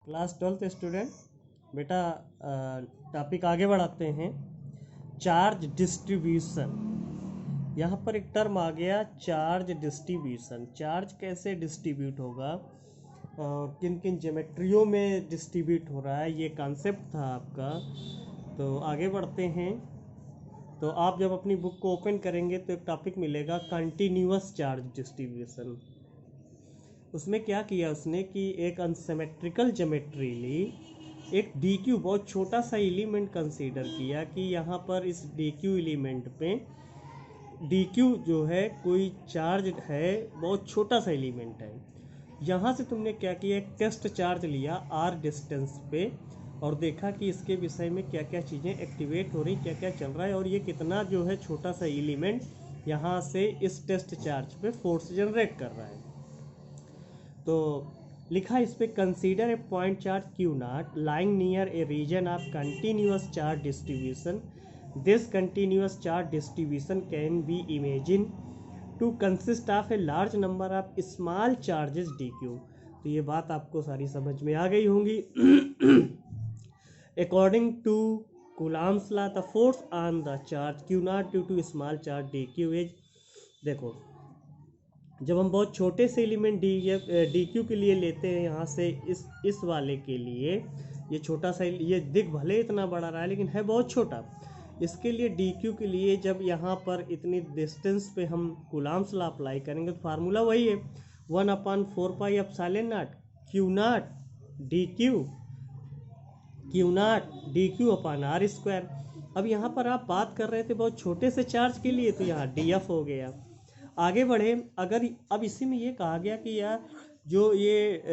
Class 12th student बेटा, topic आगे बढ़ाते हैं। Charge distribution. यहाँ पर एक टर्म आ गया, चार्ज डिस्ट्रीब्यूशन। चार्ज कैसे डिस्ट्रीब्यूट होगा और किन किन ज्योमेट्रियों में डिस्ट्रीब्यूट हो रहा है, ये कॉन्सेप्ट था आपका। तो आगे बढ़ते हैं। तो आप जब अपनी बुक को ओपन करेंगे तो एक टॉपिक मिलेगा, कंटिन्यूअस चार्ज डिस्ट्रीब्यूशन। उसमें क्या किया उसने कि एक अनसिमेट्रिकल ज्योमेट्री ली, एक डी क्यू बहुत छोटा सा एलिमेंट कंसीडर किया कि यहाँ पर इस डी क्यू एलिमेंट पे डी क्यू जो है कोई चार्ज है, बहुत छोटा सा एलिमेंट है। यहाँ से तुमने क्या किया, एक टेस्ट चार्ज लिया आर डिस्टेंस पे और देखा कि इसके विषय में क्या क्या चीज़ें एक्टिवेट हो रही, क्या क्या चल रहा है और ये कितना जो है छोटा सा एलिमेंट यहाँ से इस टेस्ट चार्ज पे फोर्स जनरेट कर रहा है। तो लिखा इस पे, consider a point charge Q naught lying near a region of continuous charge distribution. This continuous charge distribution can be imagine to consist of a large number of small charges d q. तो ये बात आपको सारी समझ में आ गई होंगी। According to Coulomb's law, the force on the charge Q not due to small charge d q is, देखो जब हम बहुत छोटे से एलिमेंट डी क्यू के लिए लेते हैं, यहाँ से इस वाले के लिए ये छोटा सा, ये दिख भले इतना बड़ा रहा है लेकिन है बहुत छोटा। इसके लिए डी क्यू के लिए जब यहाँ पर इतनी डिस्टेंस पे हम कूलॉम्स लॉ अप्लाई करेंगे तो फार्मूला वही है, 1/4 pi epsilon naught q naught d q upon r square. अब यहाँ पर आप बात कर रहे थे बहुत छोटे से चार्ज के लिए, तो यहाँ डी एफ हो गया। आगे बढ़े, अगर अब इसी में ये कहा गया कि यार जो ये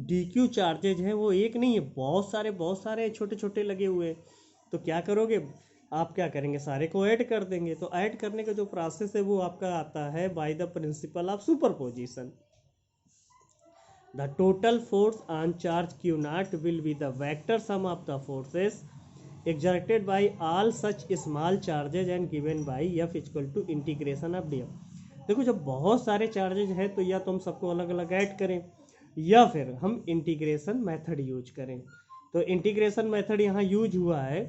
डी क्यू चार्जेज हैं वो एक नहीं है, बहुत सारे छोटे छोटे लगे हुए हैं। तो क्या करोगे आप, क्या करेंगे, सारे को ऐड कर देंगे। तो ऐड करने का जो प्रोसेस है वो आपका आता है by the principle of superposition. The total force on charge Q not will be the vector sum of the forces exerted by all such small charges and given by F equal to integration of df। देखो जब बहुत सारे charges हैं तो या तो हम सबको अलग अलग ऐड करें या फिर हम इंटीग्रेशन मेथड यूज करें। तो इंटीग्रेशन मेथड यहाँ यूज हुआ है,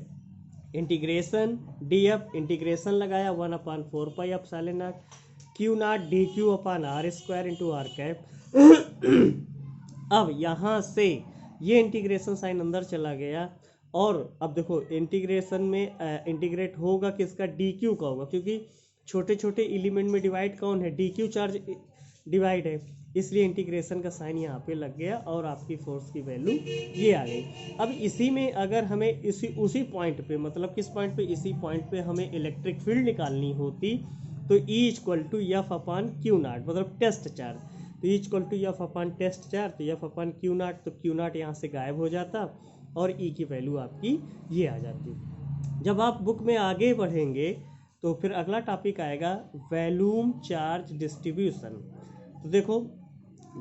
इंटीग्रेशन डी एफ, इंटीग्रेशन लगाया 1/4 pi epsilon naught q naught d q upon r square into r cap. अब यहाँ से ये इंटीग्रेशन साइन अंदर चला गया और अब देखो इंटीग्रेशन में इंटीग्रेट होगा किसका, डी क्यू का होगा, क्योंकि छोटे छोटे एलिमेंट में डिवाइड कौन है, डी क्यू चार्ज डिवाइड है, इसलिए इंटीग्रेशन का साइन यहाँ पे लग गया और आपकी फोर्स की वैल्यू ये आ गई। अब इसी में अगर हमें उसी पॉइंट पे, मतलब किस पॉइंट पे, इसी पॉइंट पे हमें इलेक्ट्रिक फील्ड निकालनी होती तो E equal to F upon q naught, मतलब टेस्ट चार्ज, तो E equal to F upon test charge, तो एफ अपॉन क्यू नॉट, तो क्यू नॉट यहाँ से गायब हो जाता और ई की वैल्यू आपकी ये आ जाती। जब आप बुक में आगे बढ़ेंगे तो फिर अगला टॉपिक आएगा वैल्यूम चार्ज डिस्ट्रीब्यूशन। तो देखो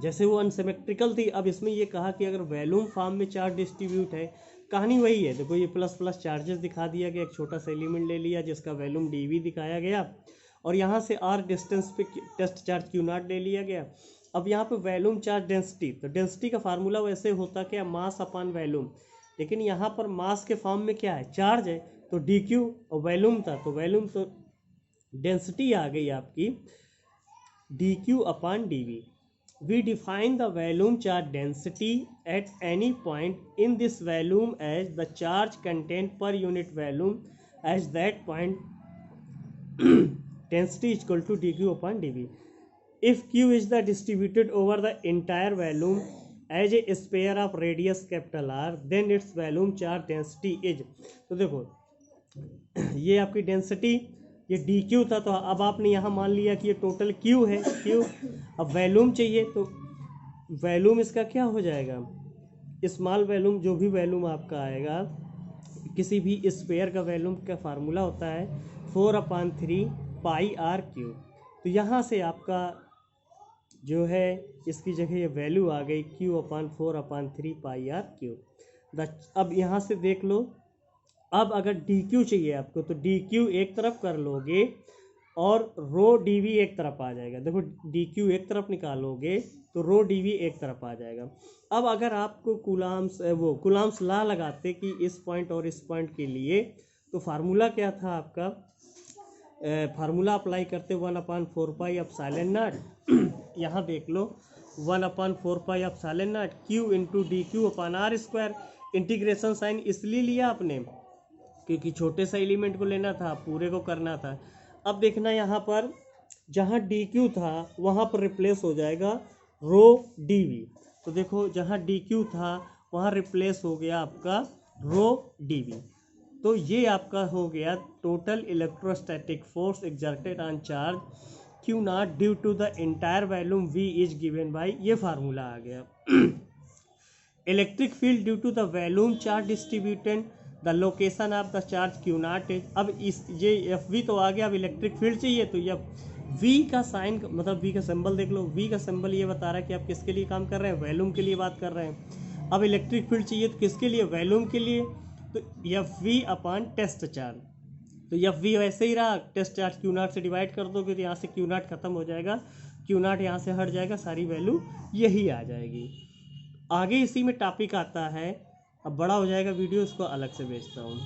जैसे वो अनसिमेट्रिकल थी, अब इसमें ये कहा कि अगर वैल्यूम फॉर्म में चार्ज डिस्ट्रीब्यूट है, कहानी वही है। देखो ये प्लस प्लस चार्जेस दिखा दिया गया, एक छोटा सा एलिमेंट ले लिया जिसका वैल्यूम डी दिखाया गया और यहाँ से आर डिस्टेंस पे टेस्ट चार्ज क्यू नॉट ले लिया गया। अब यहाँ पे वैल्यूम चार्ज डेंसिटी, तो डेंसिटी का फार्मूला वैसे होता क्या, मास अपॉन वैल्यूम, लेकिन यहाँ पर मास के फॉर्म में क्या है, चार्ज है, तो डी क्यू और वैल्यूम था, तो वैल्यूम तो डेंसिटी आ गई आपकी d q upon d v. We define the volume charge density at any point in this volume as the charge content per unit volume as that point density equal to d q upon d v. If q is the distributed over the entire volume as a sphere of radius capital R, then its volume charge density is. तो देखो ये आपकी density, ये D Q था, तो अब आपने यहाँ मान लिया कि ये टोटल क्यू है, क्यू। अब वैल्यूम चाहिए तो वैल्यूम इसका क्या हो जाएगा, स्मॉल वैल्यूम, जो भी वैल्यूम आपका आएगा किसी भी स्पेयर का वैल्यूम का फार्मूला होता है 4/3 पाई आर क्यू। तो यहाँ से आपका जो है इसकी जगह ये वैल्यू आ गई Q upon 4/3 pi r cube. अब यहाँ से देख लो, अब अगर डी क्यू चाहिए आपको तो डी क्यू एक तरफ कर लोगे और रो डी वी एक तरफ आ जाएगा। देखो डी क्यू एक तरफ निकालोगे तो रो डी वी एक तरफ आ जाएगा। अब अगर आपको कुलाम्स लॉ लगाते कि इस पॉइंट और इस पॉइंट के लिए, तो फार्मूला क्या था आपका, फार्मूला अप्लाई करते 1/4 एप्सिलॉन नॉट यहाँ देख लो 1/4 epsilon naught q into d q upon r square. Integration sign इसलिए लिया आपने क्योंकि छोटे सा एलिमेंट को लेना था, पूरे को करना था। अब देखना यहाँ पर जहाँ डी क्यू था वहाँ पर रिप्लेस हो जाएगा रो डी वी। तो देखो जहाँ डी क्यू था वहाँ रिप्लेस हो गया आपका रो डी वी। तो ये आपका हो गया total electrostatic force exerted on charge Q not due to the entire volume V is given by, ये फार्मूला आ गया। Electric field due to the volume charge distributed the location of the charge Q not is. अब इस ये F we तो आ गया, अब electric field चाहिए तो ये वी का साइन मतलब वी का सिंबल देख लो, वी का सिंबल ये बता रहा है कि आप किसके लिए काम कर रहे हैं, वॉल्यूम के लिए बात कर रहे हैं। अब इलेक्ट्रिक फील्ड चाहिए तो किसके लिए, वॉल्यूम के लिए, तो F V upon test charge. तो एफ वी वैसे ही रहा, टेस्ट चार्ज क्यू नॉट से डिवाइड कर दोगे तो यहाँ से क्यू नॉट खत्म हो जाएगा, क्यू नॉट यहाँ से हट जाएगा, सारी वैल्यू यही आ जाएगी। आगे इसी में टॉपिक आता है, अब बड़ा हो जाएगा वीडियो, इसको अलग से भेजता हूँ।